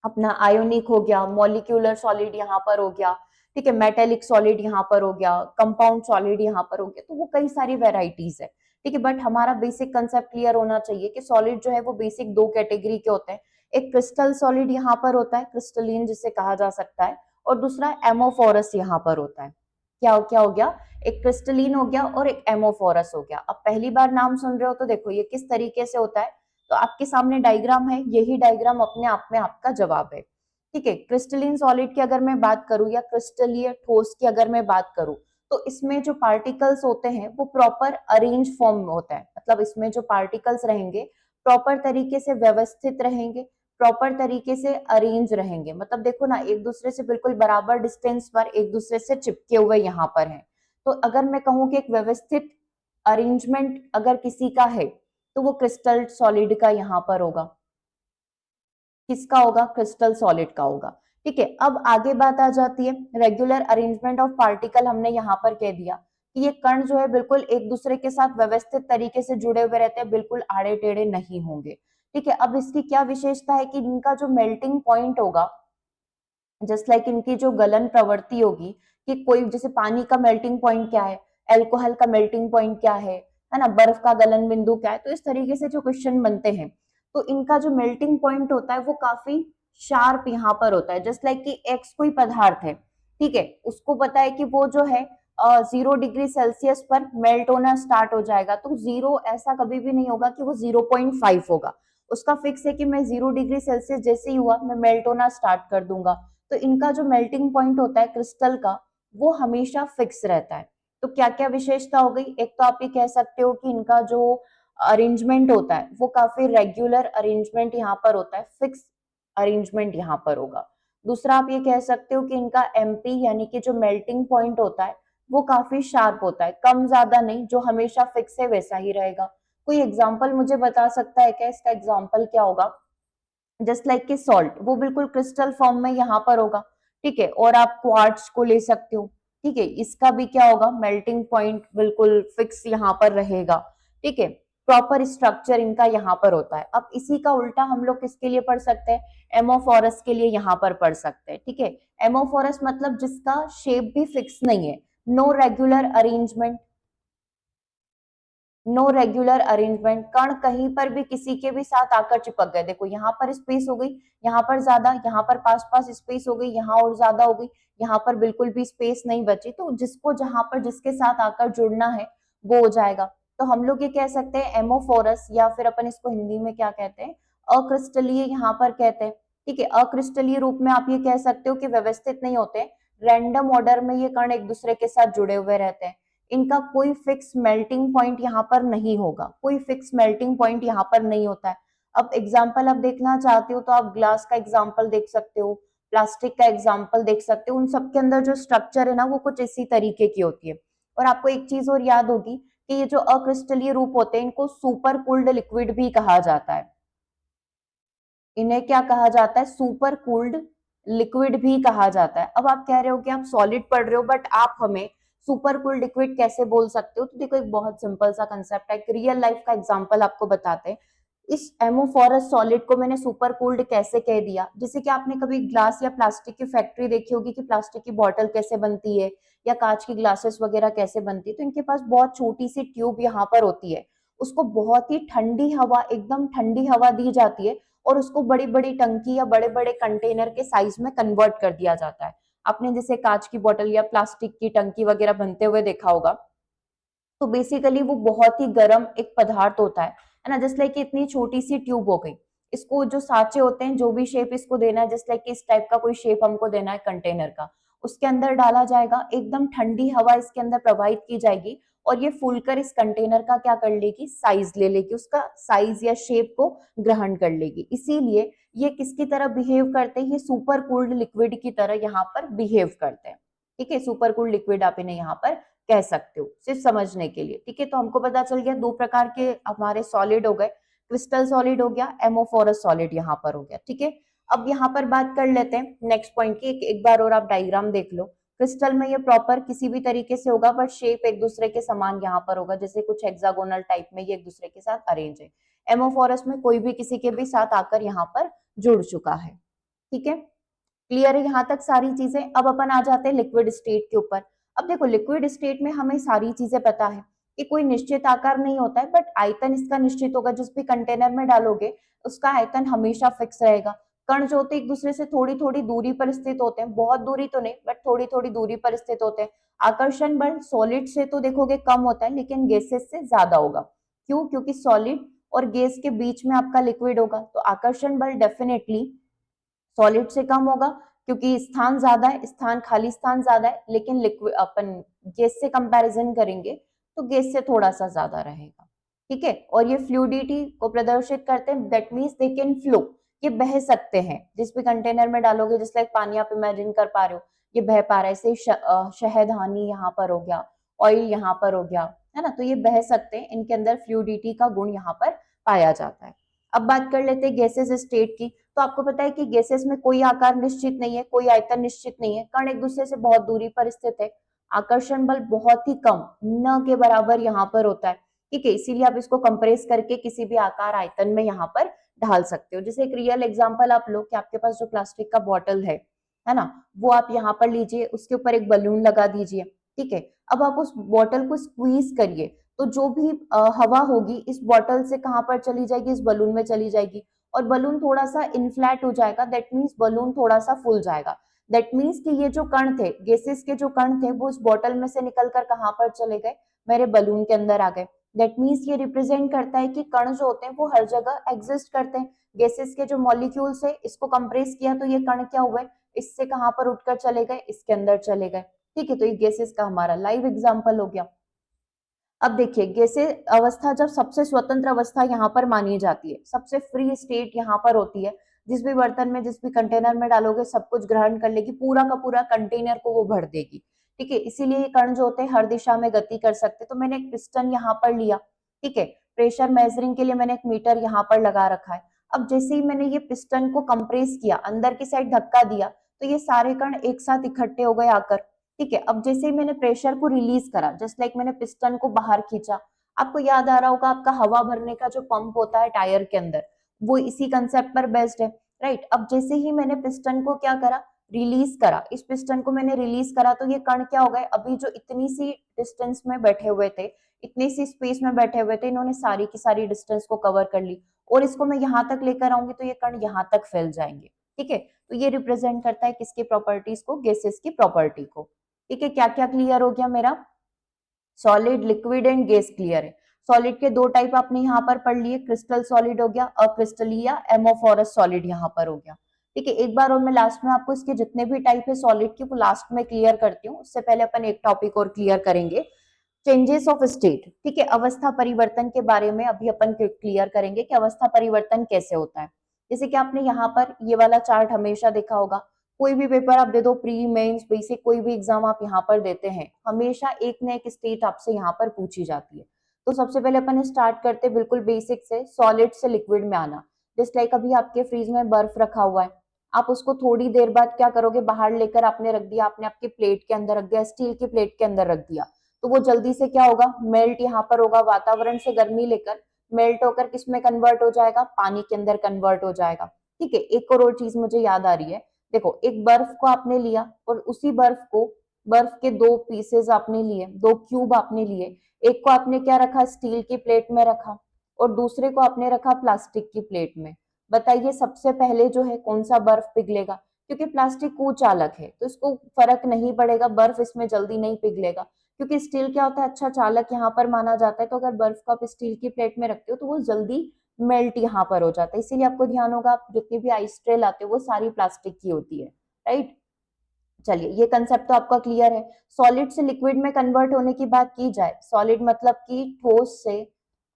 अपना आयोनिक हो गया, मॉलिक्यूलर सॉलिड यहाँ पर हो गया, ठीक है, मेटेलिक सॉलिड यहाँ पर हो गया, कंपाउंड सॉलिड यहाँ पर हो गया, तो वो कई सारी वेराइटीज है, ठीक है। बट हमारा बेसिक कंसेप्ट क्लियर होना चाहिए कि सॉलिड जो है वो बेसिक 2 कैटेगरी के होते हैं। एक क्रिस्टल सॉलिड यहाँ पर होता है, क्रिस्टलीन जिसे कहा जा सकता है, और दूसरा एमोफोरस यहाँ पर होता है। क्या क्या हो गया, एक क्रिस्टलीन हो गया और एक एमोफोरस हो गया। अब पहली बार नाम सुन रहे हो तो देखो ये किस तरीके से होता है। तो आपके सामने डायग्राम है, यही डायग्राम अपने आप में आपका जवाब है, ठीक है। क्रिस्टलीन सॉलिड की अगर मैं बात करूं या क्रिस्टलीय ठोस की अगर मैं बात करूं, तो इसमें जो पार्टिकल्स होते हैं वो प्रॉपर अरेंज फॉर्म में होता है, मतलब इसमें जो पार्टिकल्स रहेंगे प्रॉपर तरीके से व्यवस्थित रहेंगे, प्रॉपर तरीके से अरेंज रहेंगे, मतलब देखो ना एक दूसरे से बिल्कुल बराबर डिस्टेंस पर एक दूसरे से चिपके हुए यहाँ पर हैं। तो अगर मैं कहूँ कि एक व्यवस्थित अरेंजमेंट अगर किसी का है तो वो क्रिस्टल सॉलिड का यहाँ पर होगा। किसका होगा, क्रिस्टल सॉलिड का होगा, ठीक है। अब आगे बात आ जाती है रेगुलर अरेंजमेंट ऑफ पार्टिकल। हमने यहाँ पर कह दिया कि ये कण जो है बिल्कुल एक दूसरे के साथ व्यवस्थित तरीके से जुड़े हुए रहते हैं, बिल्कुल आड़े टेढ़े नहीं होंगे, ठीक है। अब इसकी क्या विशेषता है कि इनका जो मेल्टिंग पॉइंट होगा, जस्ट लाइक इनकी जो गलन प्रवृत्ति होगी, कि कोई जैसे पानी का मेल्टिंग पॉइंट क्या है, एल्कोहल का मेल्टिंग पॉइंट क्या है ना, बर्फ का गलन बिंदु क्या है, तो इस तरीके से जो क्वेश्चन बनते हैं तो इनका जो मेल्टिंग पॉइंट होता है वो काफी शार्प यहाँ पर होता है। जस्ट लाइक कि एक्स कोई पदार्थ है, ठीक है, उसको पता है कि वो जो है 0 डिग्री सेल्सियस पर मेल्ट होना स्टार्ट हो जाएगा, तो जीरो ऐसा कभी भी नहीं होगा कि वो 0.5 होगा, उसका फिक्स है कि मैं 0 डिग्री सेल्सियस जैसे ही हुआ मैं मेल्ट होना स्टार्ट कर दूंगा। तो इनका जो मेल्टिंग पॉइंट होता है क्रिस्टल का वो हमेशा फिक्स रहता है। तो क्या क्या विशेषता हो गई, एक तो आप ये कह सकते हो कि इनका जो अरेंजमेंट होता है वो काफी रेगुलर अरेंजमेंट यहाँ पर होता है, फिक्स अरेंजमेंट यहाँ पर होगा। दूसरा आप ये कह सकते हो कि इनका एमपी यानी कि जो मेल्टिंग पॉइंट होता है वो काफी शार्प होता है, कम ज्यादा नहीं, जो हमेशा फिक्स है वैसा ही रहेगा। कोई एग्जाम्पल मुझे बता सकता है क्या, इसका एग्जाम्पल क्या होगा। जस्ट लाइक कि सॉल्ट वो बिल्कुल क्रिस्टल फॉर्म में यहाँ पर होगा, ठीक है, और आप क्वार्ट्ज को ले सकते हो, ठीक है, इसका भी क्या होगा, मेल्टिंग पॉइंट बिल्कुल फिक्स यहाँ पर रहेगा, ठीक है, प्रॉपर स्ट्रक्चर इनका यहाँ पर होता है। अब इसी का उल्टा हम लोग किसके लिए पढ़ सकते हैं, एमोफोरस के लिए यहाँ पर पढ़ सकते हैं, ठीक है। एमोफोरस मतलब जिसका शेप भी फिक्स नहीं है, no regular arrangement, no regular arrangement, कण कहीं पर भी किसी के भी साथ आकर चिपक गए, देखो यहाँ पर स्पेस हो गई, यहाँ पर ज्यादा, यहाँ पर पास पास स्पेस हो गई, यहाँ और ज्यादा हो गई, यहाँ पर बिल्कुल भी स्पेस नहीं बची, तो जिसको जहां पर जिसके साथ आकर जुड़ना है वो हो जाएगा। तो हम लोग ये कह सकते हैं एमोफोरस, या फिर अपन इसको हिंदी में क्या कहते हैं, अक्रिस्टलीय यहाँ पर कहते हैं, ठीक है। अक्रिस्टलीय रूप में आप ये कह सकते हो कि व्यवस्थित नहीं होते, रैंडम ऑर्डर में ये कण एक दूसरे के साथ जुड़े हुए रहते हैं, इनका कोई फिक्स मेल्टिंग पॉइंट यहाँ पर नहीं होगा, कोई फिक्स मेल्टिंग पॉइंट यहाँ पर नहीं होता है। अब एग्जाम्पल आप देखना चाहते हो तो आप ग्लास का एग्जाम्पल देख सकते हो, प्लास्टिक का एग्जाम्पल देख सकते हो, उन सबके अंदर जो स्ट्रक्चर है ना वो कुछ इसी तरीके की होती है। और आपको एक चीज और याद होगी कि ये जो अक्रिस्टलीय रूप होते हैं इनको सुपर कूल्ड लिक्विड भी कहा जाता है। इन्हें क्या कहा जाता है? सुपर कूल्ड लिक्विड भी कहा जाता है। अब आप कह रहे हो कि आप सॉलिड पढ़ रहे हो बट आप हमें सुपर कूल्ड लिक्विड कैसे बोल सकते हो? तो देखो एक बहुत सिंपल सा कंसेप्ट है, एक रियल लाइफ का एग्जांपल आपको बताते हैं। इस एमोफोरस सॉलिड को मैंने सुपर कूल्ड कैसे कह दिया? जैसे कि आपने कभी ग्लास या प्लास्टिक की फैक्ट्री देखी होगी कि प्लास्टिक की बॉटल कैसे बनती है या कांच की ग्लासेस वगैरह कैसे बनती है, तो इनके पास बहुत छोटी सी ट्यूब यहाँ पर होती है। उसको बहुत ही ठंडी हवा, एकदम ठंडी हवा दी जाती है और उसको बड़ी बड़ी टंकी या बड़े बड़े कंटेनर के साइज में कन्वर्ट कर दिया जाता है। आपने जैसे कांच की बोतल या प्लास्टिक की टंकी वगैरह बनते हुए देखा होगा, तो बेसिकली वो बहुत ही गर्म एक पदार्थ होता है ना। जस्ट लाइक इतनी छोटी सी ट्यूब हो गई, इसको जो साँचे होते हैं, जो भी शेप इसको देना है, जस्ट लाइक इस टाइप का कोई शेप हमको देना है कंटेनर का, उसके अंदर डाला जाएगा, एकदम ठंडी हवा इसके अंदर प्रवाहित की जाएगी और ये फूलकर इस कंटेनर का क्या कर लेगी? साइज ले लेगी, उसका साइज या शेप को ग्रहण कर लेगी। इसीलिए ये किसकी तरह बिहेव करते हैं? ये सुपर कूल्ड लिक्विड की तरह यहाँ पर बिहेव करते हैं। ठीक है, सुपर कूल्ड लिक्विड आप इन्हें यहाँ पर कह सकते हो, सिर्फ समझने के लिए। ठीक है, तो हमको पता चल गया दो प्रकार के हमारे सॉलिड हो गए, क्रिस्टल सॉलिड हो गया, एमोफोरस सॉलिड यहाँ पर हो गया। ठीक है, अब यहाँ पर बात कर लेते हैं नेक्स्ट पॉइंट की। एक बार और आप डायग्राम देख लो। क्रिस्टल में ये प्रॉपर किसी भी तरीके से होगा बट शेप एक दूसरे के समान यहाँ पर होगा, जैसे कुछ हेक्सागोनल टाइप में ये एक दूसरे के साथ अरेंज है। एमोफोरस में कोई भी किसी के भी साथ आकर यहाँ पर जुड़ चुका है। ठीक है, क्लियर है यहाँ तक सारी चीजें? अब अपन आ जाते हैं लिक्विड स्टेट के ऊपर। अब देखो लिक्विड स्टेट में हमें सारी चीजें पता है कि कोई निश्चित आकार नहीं होता है बट आयतन इसका निश्चित होगा। जिस भी कंटेनर में डालोगे उसका आयतन हमेशा फिक्स रहेगा। कण जो होते हैं एक दूसरे से थोड़ी थोड़ी दूरी पर स्थित होते हैं, बहुत दूरी तो नहीं बट थोड़ी थोड़ी दूरी पर स्थित होते हैं। आकर्षण बल सॉलिड से तो देखोगे कम होता है लेकिन गैसेस से ज्यादा होगा। क्यों? क्योंकि सॉलिड और गैस के बीच में आपका लिक्विड होगा, तो आकर्षण बल डेफिनेटली सॉलिड से कम होगा क्योंकि स्थान ज्यादा है, स्थान खाली स्थान ज्यादा है। लेकिन लिक्विड अपन गैस से कंपैरिजन करेंगे तो गैस से थोड़ा सा ज्यादा रहेगा। ठीक है, और ये फ्लूइडिटी को प्रदर्शित करते हैं, that means they can flow, ये बह सकते हैं। जिस भी कंटेनर में डालोगे, जिस लाइक पानी आप इमेजिन कर पा रहे हो ये बह पा रहा है, ऐसे शहद हानी यहाँ पर हो गया, ऑयल यहाँ पर हो गया, है ना, तो ये बह सकते हैं। इनके अंदर फ्लूइडिटी का गुण यहाँ पर पाया जाता है। अब बात कर लेते हैं गैसेस स्टेट की। तो आपको पता है कि गैसेस में कोई आकार निश्चित नहीं है, कोई आयतन निश्चित नहीं है, कण एक दूसरे से बहुत दूरी पर स्थित है, आकर्षण बल बहुत ही कम, न के बराबर यहाँ पर होता है। ठीक है, इसीलिए आप इसको कंप्रेस करके किसी भी आकार आयतन में यहाँ पर ढाल सकते हो। जैसे एक रियल एग्जांपल आप लो कि आपके पास जो प्लास्टिक का बॉटल है ना, वो आप यहाँ पर लीजिए, उसके ऊपर एक बलून लगा दीजिए। ठीक है, अब आप उस बॉटल को स्क्वीज करिए तो जो भी हवा होगी इस बॉटल से कहाँ पर चली जाएगी? इस बलून में चली जाएगी और बलून थोड़ा सा इन्फ्लैट हो जाएगा, दैट मीन्स बलून थोड़ा सा फूल जाएगा। दैट मीन्स कि ये जो कण थे, गैसेस के जो कण थे, वो इस बॉटल में से निकलकर कहाँ पर चले गए? मेरे बलून के अंदर आ गए। दैट मीन्स ये रिप्रेजेंट करता है कि कण जो होते हैं वो हर जगह एग्जिस्ट करते हैं। गैसेस के जो मॉलिक्यूल्स है इसको कंप्रेस किया तो ये कण क्या हुए? इससे कहाँ पर उठकर चले गए? इसके अंदर चले गए। ठीक है, तो ये गैसेस का हमारा लाइव एग्जाम्पल हो गया। अब देखिए गैसीय अवस्था जब सबसे स्वतंत्र अवस्था यहाँ पर मानी जाती है, सबसे फ्री स्टेट यहाँ पर होती है। जिस भी बर्तन में, जिस भी कंटेनर में डालोगे सब कुछ ग्रहण कर लेगी, पूरा का पूरा कंटेनर को वो भर देगी। ठीक है, इसीलिए ये कण जो होते हैं हर दिशा में गति कर सकते हैं। तो मैंने एक पिस्टन यहाँ पर लिया, ठीक है, प्रेशर मेजरिंग के लिए मैंने एक मीटर यहाँ पर लगा रखा है। अब जैसे ही मैंने ये पिस्टन को कंप्रेस किया, अंदर की साइड धक्का दिया, तो ये सारे कण एक साथ इकट्ठे हो गए आकर। ठीक है, अब जैसे ही मैंने प्रेशर को रिलीज करा, जस्ट लाइक मैंने पिस्टन को बाहर खींचा, आपको याद आ रहा होगा आपका हवा भरने का जो पंप होता है टायर के अंदर, वो इसी कंसेप्ट पर बेस्ड है, राइट। अब जैसे ही मैंने पिस्टन को क्या करा? रिलीज करा, इस पिस्टन को मैंने रिलीज करा तो ये कण क्या हो गए? अभी जो इतनी सी डिस्टेंस में बैठे हुए थे, इतनी सी स्पेस में बैठे हुए थे, इन्होंने सारी की सारी डिस्टेंस को कवर कर ली और इसको मैं यहाँ तक लेकर आऊंगी तो ये कण यहाँ तक फैल जाएंगे। ठीक है, तो ये रिप्रेजेंट करता है किसकी प्रॉपर्टीज को? गैसेस की प्रॉपर्टी को। ठीक है, क्या क्या क्लियर हो गया मेरा? Solid, liquid and gas clear है। सॉलिड के दो टाइप आपने यहाँ पर पढ़ लिए, क्रिस्टल सॉलिड हो गया, अक्रिस्टलीय एमोफोरस सॉलिड यहाँ पर हो गया। ठीक है, एक बार और मैं लास्ट में आपको इसके जितने भी टाइप है सॉलिड के वो लास्ट में क्लियर करती हूँ। उससे पहले अपन एक टॉपिक और क्लियर करेंगे, चेंजेस ऑफ स्टेट। ठीक है, अवस्था परिवर्तन के बारे में अभी अपन क्लियर करेंगे कि अवस्था परिवर्तन कैसे होता है। जैसे कि आपने यहाँ पर ये वाला चार्ट हमेशा देखा होगा, कोई भी पेपर आप दे दो, प्री मेंस बेसिक कोई भी एग्जाम आप यहाँ पर देते हैं, हमेशा एक न एक स्टेट आपसे यहाँ पर पूछी जाती है। तो सबसे पहले अपन स्टार्ट करते बिल्कुल बेसिक से, सॉलिड से लिक्विड में आना। जस्ट लाइक अभी आपके फ्रीज में बर्फ रखा हुआ है, आप उसको थोड़ी देर बाद क्या करोगे, बाहर लेकर आपने रख दिया, आपने आपकी प्लेट के अंदर रख दिया, स्टील की प्लेट के अंदर रख दिया, तो वो जल्दी से क्या होगा, मेल्ट यहाँ पर होगा, वातावरण से गर्मी लेकर मेल्ट होकर किस में कन्वर्ट हो जाएगा, पानी के अंदर कन्वर्ट हो जाएगा। ठीक है, एक और चीज मुझे याद आ रही है, देखो एक बर्फ को आपने लिया और उसी बर्फ को, बर्फ के दो पीसेस आपने लिए, दो क्यूब आपने लिए, एक को आपने क्या रखा, स्टील की प्लेट में रखा और दूसरे को आपने रखा प्लास्टिक की प्लेट में। बताइए सबसे पहले जो है कौन सा बर्फ पिघलेगा, क्योंकि प्लास्टिक कुचालक है तो इसको फर्क नहीं पड़ेगा, बर्फ इसमें जल्दी नहीं पिघलेगा, क्योंकि स्टील क्या होता है, अच्छा चालक यहाँ पर माना जाता है, तो अगर बर्फ को आप स्टील की प्लेट में रखते हो तो वो जल्दी मेल्ट यहाँ पर हो जाता है। इसीलिए आपको ध्यान होगा, आप जितनी भी आइस ट्रे लाते हो वो सारी प्लास्टिक की होती है, राइट। चलिए ये कंसेप्ट तो आपका क्लियर है। सॉलिड से लिक्विड में कन्वर्ट होने की बात की जाए, सॉलिड मतलब कि ठोस से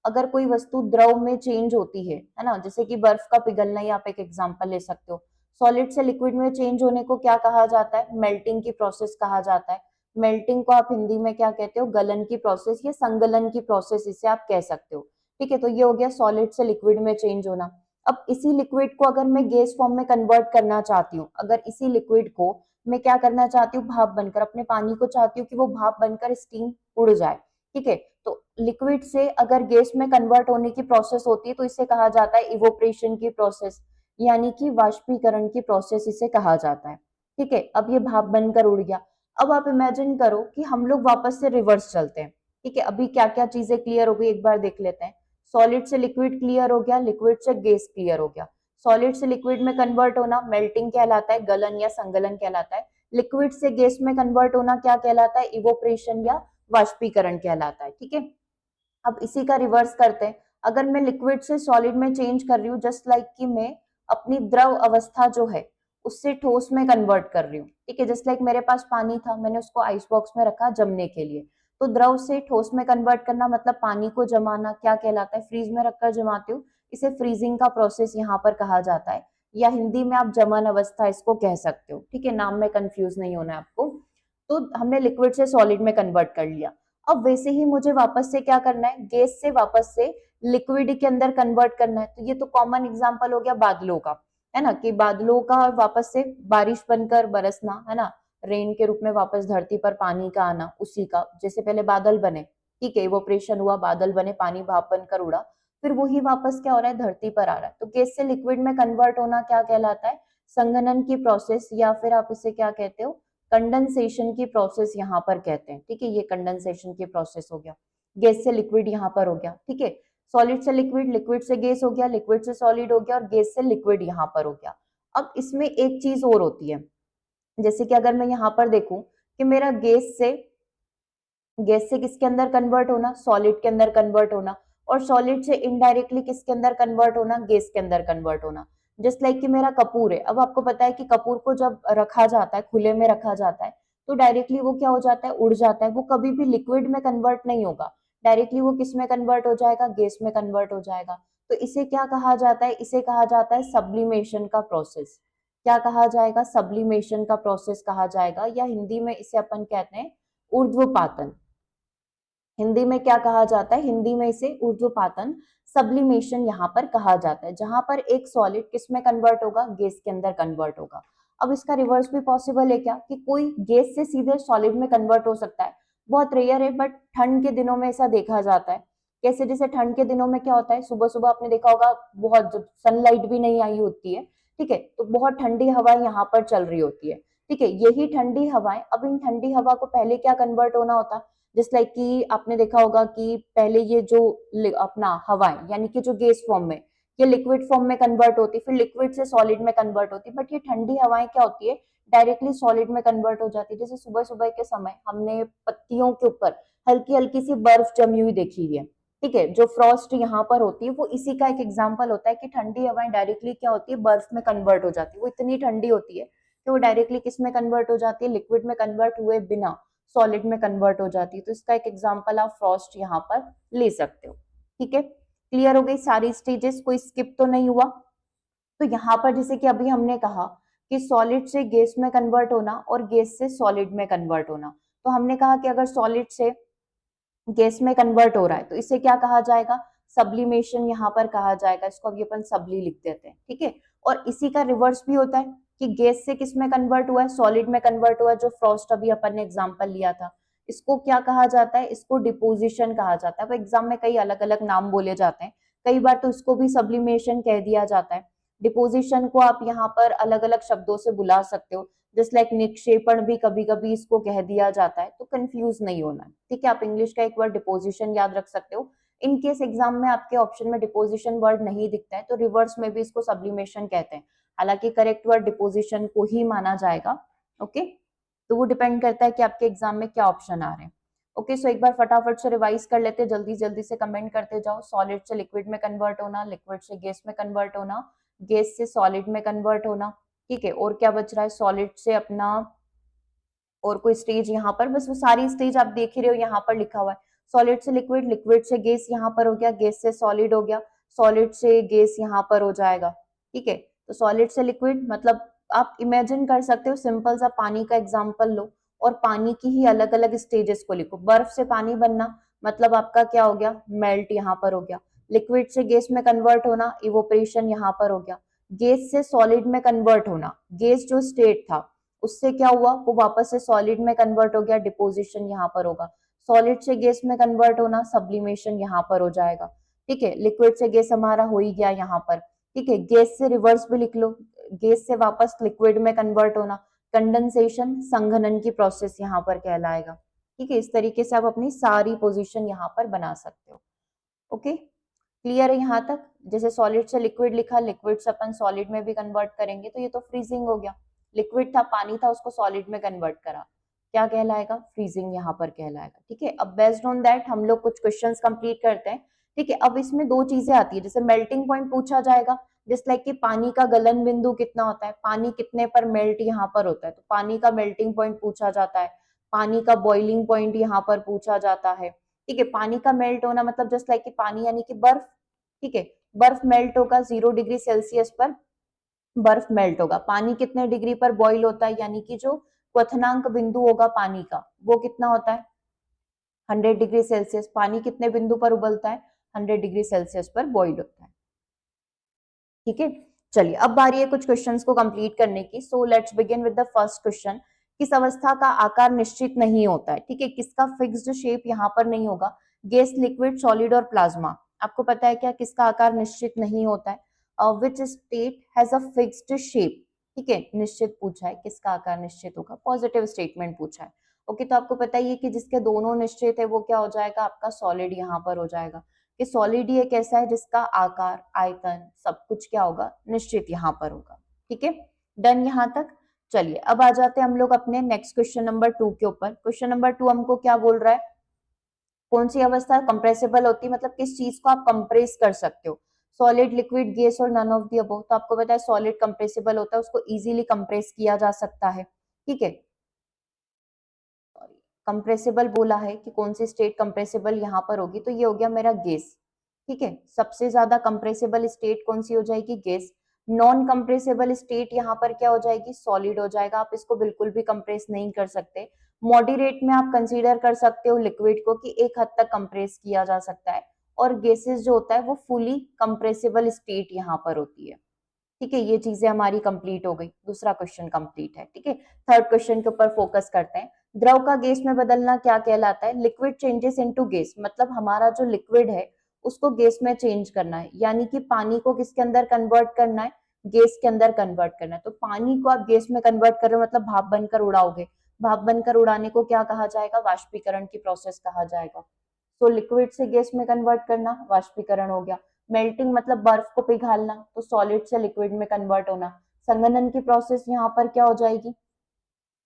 अगर कोई वस्तु द्रव में चेंज होती है ना, जैसे कि बर्फ का पिघलना ही आप एक एग्जांपल ले सकते हो। सॉलिड से लिक्विड में चेंज होने को क्या कहा जाता है, मेल्टिंग की प्रोसेस कहा जाता है। मेल्टिंग को आप हिंदी में क्या कहते हो, गलन की प्रोसेस या संगलन की प्रोसेस इसे आप कह सकते हो। ठीक है, तो ये हो गया सॉलिड से लिक्विड में चेंज होना। अब इसी लिक्विड को अगर मैं गैस फॉर्म में कन्वर्ट करना चाहती हूँ, अगर इसी लिक्विड को मैं क्या करना चाहती हूँ, भाप बनकर, अपने पानी को चाहती हूँ कि वो भाप बनकर स्टीम उड़ जाए। ठीक है, तो लिक्विड से अगर गैस में कन्वर्ट होने की प्रोसेस होती है तो इसे कहा जाता है इवोपरेशन की प्रोसेस, यानी कि वाष्पीकरण की प्रोसेस इसे कहा जाता है। ठीक है, अब ये भाप बनकर उड़ गया। अब आप इमेजिन करो कि हम लोग वापस से रिवर्स चलते हैं। ठीक है, अभी क्या क्या चीजें क्लियर हो गई एक बार देख लेते हैं। सॉलिड से लिक्विड क्लियर हो गया, लिक्विड से गैस क्लियर हो गया। सॉलिड से लिक्विड में कन्वर्ट होना मेल्टिंग कहलाता है, गलन या संगलन कहलाता है। लिक्विड से गैस में कन्वर्ट होना क्या कहलाता है, इवोपरेशन या वाष्पीकरण कहलाता है। ठीक है, अब इसी का रिवर्स करते हैं। अगर मैं लिक्विड से सॉलिड में चेंज कर रही हूँ, जस्ट लाइक कि मैं अपनी द्रव अवस्था जो है उससे ठोस में कन्वर्ट कर रही हूँ। ठीक है, जस्ट लाइक मेरे पास पानी था, मैंने उसको आइस बॉक्स में रखा जमने के लिए, तो द्रव से ठोस में कन्वर्ट करना मतलब पानी को जमाना क्या कहलाता है, फ्रीज में रखकर जमाते हो, इसे फ्रीजिंग का प्रोसेस यहाँ पर कहा जाता है, या हिंदी में आप जमन अवस्था इसको कह सकते हो। ठीक है, नाम में कंफ्यूज नहीं होना है आपको। तो हमने लिक्विड से सॉलिड में कन्वर्ट कर लिया। अब वैसे ही मुझे वापस से क्या करना है, गैस से वापस से लिक्विड के अंदर कन्वर्ट करना है। तो ये तो कॉमन एग्जांपल हो गया बादलों का, है ना, कि बादलों का वापस से बारिश बनकर बरसना, है ना, रेन के रूप में वापस धरती पर पानी का आना, उसी का जैसे पहले बादल बने, ठीक है, इवोपरेशन हुआ, बादल बने, पानी भाप बनकर उड़ा, फिर वही वापस क्या हो रहा है, धरती पर आ रहा है। तो गैस से लिक्विड में कन्वर्ट होना क्या कहलाता है, संघनन की प्रोसेस, या फिर आप इसे क्या कहते हो, कंडेंसेशन की प्रोसेस यहाँ पर कहते हैं। ठीक है, ये कंडेंसेशन की प्रोसेस हो गया, गैस से लिक्विड यहाँ पर हो गया। ठीक है, सॉलिड से लिक्विड, लिक्विड से गैस हो गया, लिक्विड से सॉलिड हो गया, और गैस से लिक्विड यहाँ पर हो गया। अब इसमें एक चीज और होती है, जैसे कि अगर मैं यहाँ पर देखूं कि मेरा गैस से किसके अंदर कन्वर्ट होना, सॉलिड के अंदर कन्वर्ट होना, और सॉलिड से इनडायरेक्टली किसके अंदर कन्वर्ट होना, गैस के अंदर कन्वर्ट होना। जस्ट लाइक कि मेरा कपूर है, अब आपको पता है कि कपूर को जब रखा जाता है, खुले में रखा जाता है, तो डायरेक्टली वो क्या हो जाता है, उड़ जाता है, वो कभी भी लिक्विड में कन्वर्ट नहीं होगा, डायरेक्टली वो किस में कन्वर्ट हो जाएगा, गैस में कन्वर्ट हो जाएगा। तो इसे क्या कहा जाता है, इसे कहा जाता है सब्लिमेशन का प्रोसेस। क्या कहा जाएगा, सब्लिमेशन का प्रोसेस कहा जाएगा, या हिंदी में इसे अपन कहते हैं ऊर्ध्वपातन। हिंदी में क्या कहा जाता है, हिंदी में इसे ऊर्ध्वपातन, सब्लिमेशन यहाँ पर कहा जाता है, जहां पर एक सॉलिड किस में कन्वर्ट होगा, गैस के अंदर कन्वर्ट होगा। अब इसका रिवर्स भी पॉसिबल है क्या, कि कोई गैस से सीधे सॉलिड में कन्वर्ट हो सकता है, बहुत रेयर है, बट ठंड के दिनों में ऐसा देखा जाता है। कैसे, जैसे ठंड के दिनों में क्या होता है, सुबह सुबह आपने देखा होगा, बहुत जब सनलाइट भी नहीं आई होती है, ठीक है, तो बहुत ठंडी हवाएं यहाँ पर चल रही होती है। ठीक है, यही ठंडी हवाएं, अब इन ठंडी हवा को पहले क्या कन्वर्ट होना होता, जिस लाइक कि आपने देखा होगा कि पहले ये जो अपना हवाएं, यानी कि जो गैस फॉर्म में, ये लिक्विड फॉर्म में कन्वर्ट होती, फिर लिक्विड से सॉलिड में कन्वर्ट होती, बट ये ठंडी हवाएं क्या होती है, डायरेक्टली सॉलिड में कन्वर्ट हो जाती है। जैसे सुबह सुबह के समय हमने पत्तियों के ऊपर हल्की हल्की सी बर्फ जमी हुई देखी हुई है। ठीक है, जो फ्रॉस्ट यहाँ पर होती है वो इसी का एक एग्जाम्पल होता है, कि ठंडी हवाएं डायरेक्टली क्या होती है, बर्फ में कन्वर्ट हो जाती है, वो इतनी ठंडी होती है कि वो डायरेक्टली किस में कन्वर्ट हो जाती है, लिक्विड में कन्वर्ट हुए बिना सॉलिड में कन्वर्ट हो जाती है। तो इसका एक एग्जांपल आप फ्रॉस्ट यहाँ पर ले सकते हो। ठीक है, क्लियर हो गई सारी स्टेजेस, कोई स्किप तो नहीं हुआ। तो यहाँ पर जैसे कि अभी हमने कहा कि सॉलिड से गैस में कन्वर्ट होना और गैस से सॉलिड में कन्वर्ट होना, तो हमने कहा कि अगर सॉलिड से गैस में कन्वर्ट हो रहा है, तो इसे क्या कहा जाएगा, सब्लिमेशन यहाँ पर कहा जाएगा। इसको अभी अपन सबली लिख देते हैं, ठीक है। और इसी का रिवर्स भी होता है कि गैस से किस में कन्वर्ट हुआ है, सॉलिड में कन्वर्ट हुआ है, जो फ्रॉस्ट अभी अपन ने एग्जांपल लिया था। इसको क्या कहा जाता है, इसको डिपोजिशन कहा जाता है। अब एग्जाम में कई अलग अलग नाम बोले जाते हैं, कई बार तो इसको भी सब्लिमेशन कह दिया जाता है। डिपोजिशन को आप यहाँ पर अलग अलग शब्दों से बुला सकते हो, जस्ट लाइक निक्षेपण भी कभी कभी इसको कह दिया जाता है, तो कंफ्यूज नहीं होना है, ठीक है। आप इंग्लिश का एक वर्ड डिपोजिशन याद रख सकते हो। इन केस एग्जाम में आपके ऑप्शन में डिपोजिशन वर्ड नहीं दिखता है, तो रिवर्स में भी इसको सब्लिमेशन कहते हैं, हालांकि करेक्ट वर्ड डिपोजिशन को ही माना जाएगा। ओके, तो वो डिपेंड करता है कि आपके एग्जाम में क्या ऑप्शन आ रहे हैं। ओके, सो एक बार फटाफट से रिवाइज कर लेते हैं, जल्दी जल्दी से कमेंट करते जाओ। सॉलिड से लिक्विड में कन्वर्ट होना, लिक्विड से गैस में कन्वर्ट होना, गैस से सॉलिड में कन्वर्ट होना, ठीक है। और क्या बच रहा है, सॉलिड से अपना और कोई स्टेज यहाँ पर, बस वो सारी स्टेज आप देख ही रहे हो, यहाँ पर लिखा हुआ है। सॉलिड से लिक्विड, लिक्विड से गैस यहाँ पर हो गया, गैस से सॉलिड हो गया, सॉलिड से गैस यहाँ पर हो जाएगा, ठीक है। तो सॉलिड से लिक्विड मतलब आप इमेजिन कर सकते हो, सिंपल सा पानी का एग्जाम्पल लो और पानी की ही अलग अलग स्टेजेस को लिखो। बर्फ से पानी बनना मतलब आपका क्या हो गया, मेल्ट यहाँ पर हो गया। लिक्विड से गैस में कन्वर्ट होना, इवोपरेशन यहाँ पर हो गया। गैस से सॉलिड में कन्वर्ट होना, गैस जो स्टेट था उससे क्या हुआ, वो वापस से सॉलिड में कन्वर्ट हो गया, डिपोजिशन यहाँ पर होगा। सॉलिड से गैस में कन्वर्ट होना, सब्लिमेशन यहाँ पर हो जाएगा, ठीक है। लिक्विड से गैस हमारा हो ही गया यहाँ पर, ठीक है। गैस से रिवर्स भी लिख लो, गैस से वापस लिक्विड में कन्वर्ट होना, कंडेंसेशन, संघनन की प्रोसेस यहाँ पर कहलाएगा, ठीक है। इस तरीके से आप अपनी सारी पोजीशन यहाँ पर बना सकते हो। ओके, क्लियर है यहाँ तक। जैसे सॉलिड से लिक्विड लिखा, लिक्विड से अपन सॉलिड में भी कन्वर्ट करेंगे, तो ये तो फ्रीजिंग हो गया। लिक्विड था, पानी था, उसको सॉलिड में कन्वर्ट करा, क्या कहलाएगा, फ्रीजिंग यहाँ पर कहलाएगा, ठीक है। अब बेस्ड ऑन दैट हम लोग कुछ क्वेश्चंस कंप्लीट करते हैं, ठीक है। अब इसमें दो चीजें आती है, जैसे मेल्टिंग पॉइंट पूछा जाएगा, जिस लाइक कि पानी का गलन बिंदु कितना होता है, पानी कितने पर मेल्ट यहाँ पर होता है, तो पानी का मेल्टिंग पॉइंट पूछा जाता है। पानी का बॉइलिंग पॉइंट यहाँ पर पूछा जाता है, ठीक है। पानी का मेल्ट होना मतलब जस्ट लाइक कि पानी यानी कि बर्फ, ठीक है। बर्फ मेल्ट होगा 0 डिग्री सेल्सियस पर, बर्फ मेल्ट होगा। पानी कितने डिग्री पर बॉईल होता है, यानी कि जो क्वथनांक बिंदु होगा पानी का वो कितना होता है, 100 डिग्री सेल्सियस। पानी कितने बिंदु पर उबलता है, 100 डिग्री सेल्सियस पर बॉईल होता है, ठीक है। चलिए अब बारी है कुछ क्वेश्चंस को कंप्लीट करने की। So let's begin with the first question. किस अवस्था का आकार निश्चित नहीं होता है, ठीक है, किसका फिक्स्ड शेप यहाँ पर नहीं होगा। गैस, लिक्विड, सॉलिड और प्लाज्मा, आपको पता है क्या किसका आकार निश्चित नहीं होता है। Which state has a fixed shape, ठीक है, निश्चित पूछा है, किसका आकार निश्चित होगा, पॉजिटिव स्टेटमेंट पूछा है। ओके, तो आपको पता ही है कि जिसके दोनों निश्चित है वो क्या हो जाएगा, आपका सॉलिड यहाँ पर हो जाएगा। कि सॉलिड ही एक ऐसा है जिसका आकार, आयतन, सब कुछ क्या होगा, निश्चित यहाँ पर होगा, ठीक है। डन यहाँ तक। चलिए अब आ जाते हैं हम लोग अपने नेक्स्ट क्वेश्चन नंबर 2 के ऊपर। क्वेश्चन नंबर 2 हमको क्या बोल रहा है, कौन सी अवस्था कंप्रेसिबल होती है, मतलब किस चीज को आप कंप्रेस कर सकते हो, सॉलिड, लिक्विड, गैस और नन ऑफ द अबव। तो आपको पता है सॉलिड कंप्रेसिबल होता है, उसको इजीली कंप्रेस किया जा सकता है, ठीक है। कंप्रेसिबल बोला है कि कौन सी स्टेट कंप्रेसिबल यहाँ पर होगी, तो ये हो गया मेरा गैस, ठीक है। सबसे ज्यादा कंप्रेसिबल स्टेट कौन सी हो जाएगी, गैस। नॉन कंप्रेसिबल स्टेट यहाँ पर क्या हो जाएगी, सॉलिड हो जाएगा। आप इसको बिल्कुल भी कंप्रेस नहीं कर सकते। मॉडरेट में आप कंसीडर कर सकते हो लिक्विड को कि एक हद तक कंप्रेस किया जा सकता है, और गैसेस जो होता है वो फुली कंप्रेसिबल स्टेट यहाँ पर होती है, ठीक है। ये चीजें हमारी कंप्लीट हो गई, दूसरा क्वेश्चन कंप्लीट है, ठीक है। थर्ड क्वेश्चन के ऊपर फोकस करते हैं। द्रव का गैस में बदलना क्या कहलाता है, लिक्विड चेंजेस इनटू गैस, मतलब हमारा जो लिक्विड है उसको गैस में चेंज करना है, यानी कि पानी को किसके अंदर कन्वर्ट करना है, गैस के अंदर कन्वर्ट करना है। तो पानी को आप गैस में कन्वर्ट कर रहे हो मतलब भाप बनकर उड़ाओगे, भाप बनकर उड़ाने को क्या कहा जाएगा, वाष्पीकरण की प्रोसेस कहा जाएगा। तो लिक्विड से गैस में कन्वर्ट करना वाष्पीकरण हो गया। मेल्टिंग मतलब बर्फ को पिघालना, तो सॉलिड से लिक्विड में कन्वर्ट होना। संघनन की प्रोसेस यहाँ पर क्या हो जाएगी,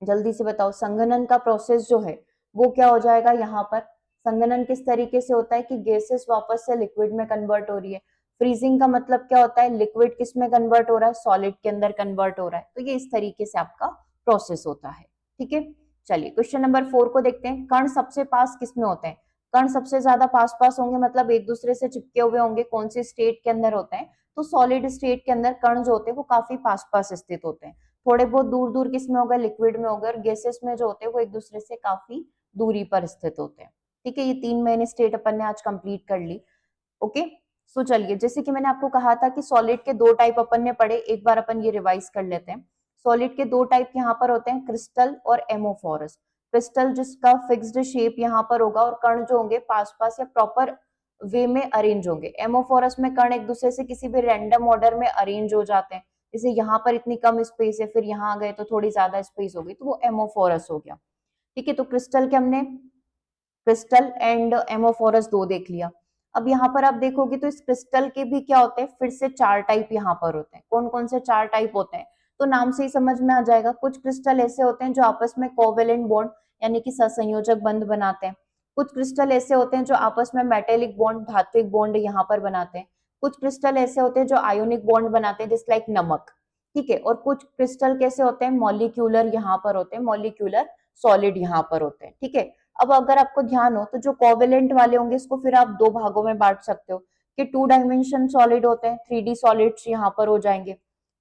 जल्दी से बताओ, संघनन का प्रोसेस जो है वो क्या हो जाएगा यहाँ पर। संघनन किस तरीके से होता है कि गैसेस वापस से लिक्विड में कन्वर्ट हो रही है। फ्रीजिंग का मतलब क्या होता है, लिक्विड किस में कन्वर्ट हो रहा है, सॉलिड के अंदर कन्वर्ट हो रहा है। तो ये इस तरीके से आपका प्रोसेस होता है, ठीक है। चलिए क्वेश्चन नंबर 4 को देखते हैं। कण सबसे पास किस में होते हैं, कण सबसे ज्यादा पास पास होंगे, मतलब एक दूसरे से चिपके हुए होंगे, कौन सी स्टेट के अंदर होते हैं, तो सॉलिड स्टेट के अंदर कण जो होते हैं वो काफी पास पास स्थित होते हैं। थोड़े बहुत दूर दूर किस में होगा, लिक्विड में होगा, और गैसेस में जो होते हैं वो एक दूसरे से काफी दूरी पर स्थित होते हैं, ठीक है, ये 3 मेन स्टेट अपन ने आज कंप्लीट कर ली। ओके, सो चलिए, जैसे कि मैंने आपको कहा था कि सॉलिड के 2 टाइप अपन ने पढ़े, एक बार अपन ये रिवाइज कर लेते हैं। सॉलिड के 2 टाइप यहाँ पर होते हैं, क्रिस्टल और एमोफोरस। क्रिस्टल जिसका फिक्स्ड शेप यहाँ पर होगा और कण जो होंगे पास पास या प्रॉपर वे में अरेंज होंगे। एमोफोरस में कण एक दूसरे से किसी भी रैंडम ऑर्डर में अरेंज हो जाते हैं, जैसे यहाँ पर इतनी कम स्पेस है, फिर यहाँ आ गए तो थोड़ी ज्यादा स्पेस होगी, तो वो एमोफोरस हो गया। ठीक है, तो क्रिस्टल के हमने क्रिस्टल एंड एमोफोरस 2 देख लिया। अब यहाँ पर आप देखोगे तो इस क्रिस्टल के भी क्या होते हैं, फिर से 4 टाइप यहाँ पर होते हैं। कौन कौन से 4 टाइप होते हैं, तो नाम से ही समझ में आ जाएगा। कुछ क्रिस्टल ऐसे होते हैं जो आपस में कोवेलेंट बॉन्ड यानी कि सहसंयोजक बंध बनाते हैं। कुछ क्रिस्टल ऐसे होते हैं जो आपस में मेटेलिक बॉन्ड, धात्विक बॉन्ड यहाँ पर बनाते हैं। कुछ क्रिस्टल ऐसे होते हैं जो आयोनिक बॉन्ड बनाते हैं, जैसे लाइक नमक। ठीक है, और कुछ क्रिस्टल कैसे होते हैं, मॉलिक्यूलर यहाँ पर होते हैं, मॉलिक्यूलर सॉलिड यहाँ पर होते हैं। ठीक है, अब अगर आपको ध्यान हो तो जो कोवेलेंट वाले होंगे इसको फिर आप 2 भागों में बांट सकते हो कि 2 डायमेंशन सॉलिड होते हैं, 3D सॉलिड्स यहाँ पर हो जाएंगे।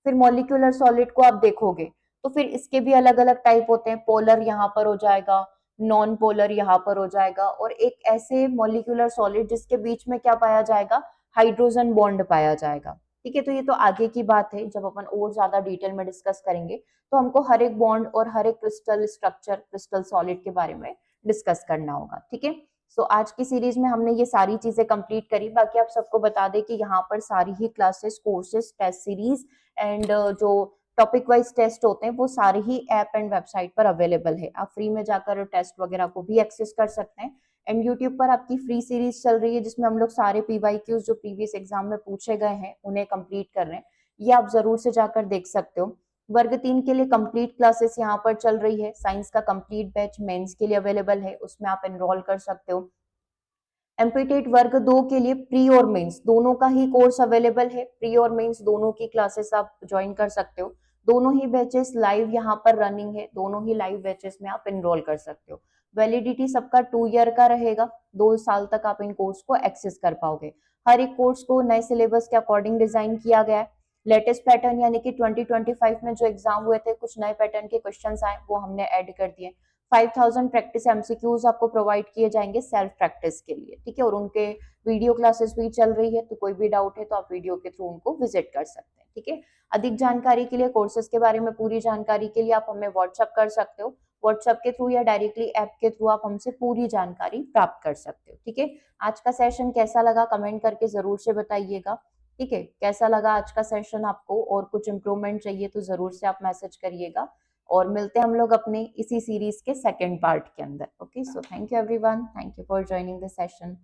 फिर मॉलिक्यूलर सॉलिड को आप देखोगे तो फिर इसके भी अलग अलग टाइप होते हैं, पोलर यहाँ पर हो जाएगा, नॉन पोलर यहाँ पर हो जाएगा, और एक ऐसे मॉलिक्यूलर सॉलिड जिसके बीच में क्या पाया जाएगा, हाइड्रोजन बॉन्ड पाया जाएगा। ठीक है, तो ये तो आगे की बात है, जब अपन और ज्यादा डिटेल में डिस्कस करेंगे तो हमको हर एक बॉन्ड और हर एक क्रिस्टल स्ट्रक्चर, क्रिस्टल सॉलिड के बारे में डिस्कस करना होगा। ठीक है, सो आज की सीरीज में हमने ये सारी चीजें कंप्लीट करी। बाकी आप सबको बता दें कि यहाँ पर सारी ही classes, courses, test series and जो टॉपिक वाइज टेस्ट होते हैं वो सारे ही ऐप एंड वेबसाइट पर अवेलेबल है। आप फ्री में जाकर टेस्ट वगैरह को भी एक्सेस कर सकते हैं। एंड यूट्यूब पर आपकी फ्री सीरीज चल रही है जिसमें हम लोग सारे PYQs जो प्रीवियस एग्जाम में पूछे गए हैं उन्हें कंप्लीट कर रहे हैं, ये आप जरूर से जाकर देख सकते हो। वर्ग 3 के लिए कंप्लीट क्लासेस यहाँ पर चल रही है। साइंस का कंप्लीट बैच मेंस के लिए अवेलेबल है, उसमें आप एनरोल कर सकते हो। एमपीटेट वर्ग 2 के लिए प्री और मेंस दोनों का ही कोर्स अवेलेबल है। प्री और मेंस दोनों की क्लासेस आप ज्वाइन कर सकते हो। दोनों ही बैचेस लाइव यहाँ पर रनिंग है, दोनों ही लाइव बैचेस में आप एनरोल कर सकते हो। वैलिडिटी सबका 2 ईयर का रहेगा, 2 साल तक आप इन कोर्स को एक्सेस कर पाओगे। हर एक कोर्स को नए सिलेबस के अकॉर्डिंग डिजाइन किया गया है। लेटेस्ट पैटर्न यानी कि 2025 में जो एग्जाम हुए थे, कुछ नए पैटर्न के क्वेश्चंस आए वो हमने ऐड कर दिए। 5000 प्रैक्टिस MCQs आपको प्रोवाइड किए जाएंगे सेल्फ प्रैक्टिस के लिए। ठीक है, और उनके वीडियो क्लासेस भी चल रही है, तो कोई भी डाउट है तो आप वीडियो के थ्रू उनको विजिट कर सकते हैं। ठीक है, अधिक जानकारी के लिए, कोर्सेज के बारे में पूरी जानकारी के लिए आप हमें व्हाट्सअप कर सकते हो। व्हाट्सएप के थ्रू या डायरेक्टली ऐप के थ्रू आप हमसे पूरी जानकारी प्राप्त कर सकते हो। ठीक है, आज का सेशन कैसा लगा कमेंट करके जरूर से बताइएगा। ठीक है, कैसा लगा आज का सेशन आपको, और कुछ इम्प्रूवमेंट चाहिए तो जरूर से आप मैसेज करिएगा। और मिलते हैं हम लोग अपने इसी सीरीज के सेकंड पार्ट के अंदर। Okay, so thank you everyone, thank you for joining the session.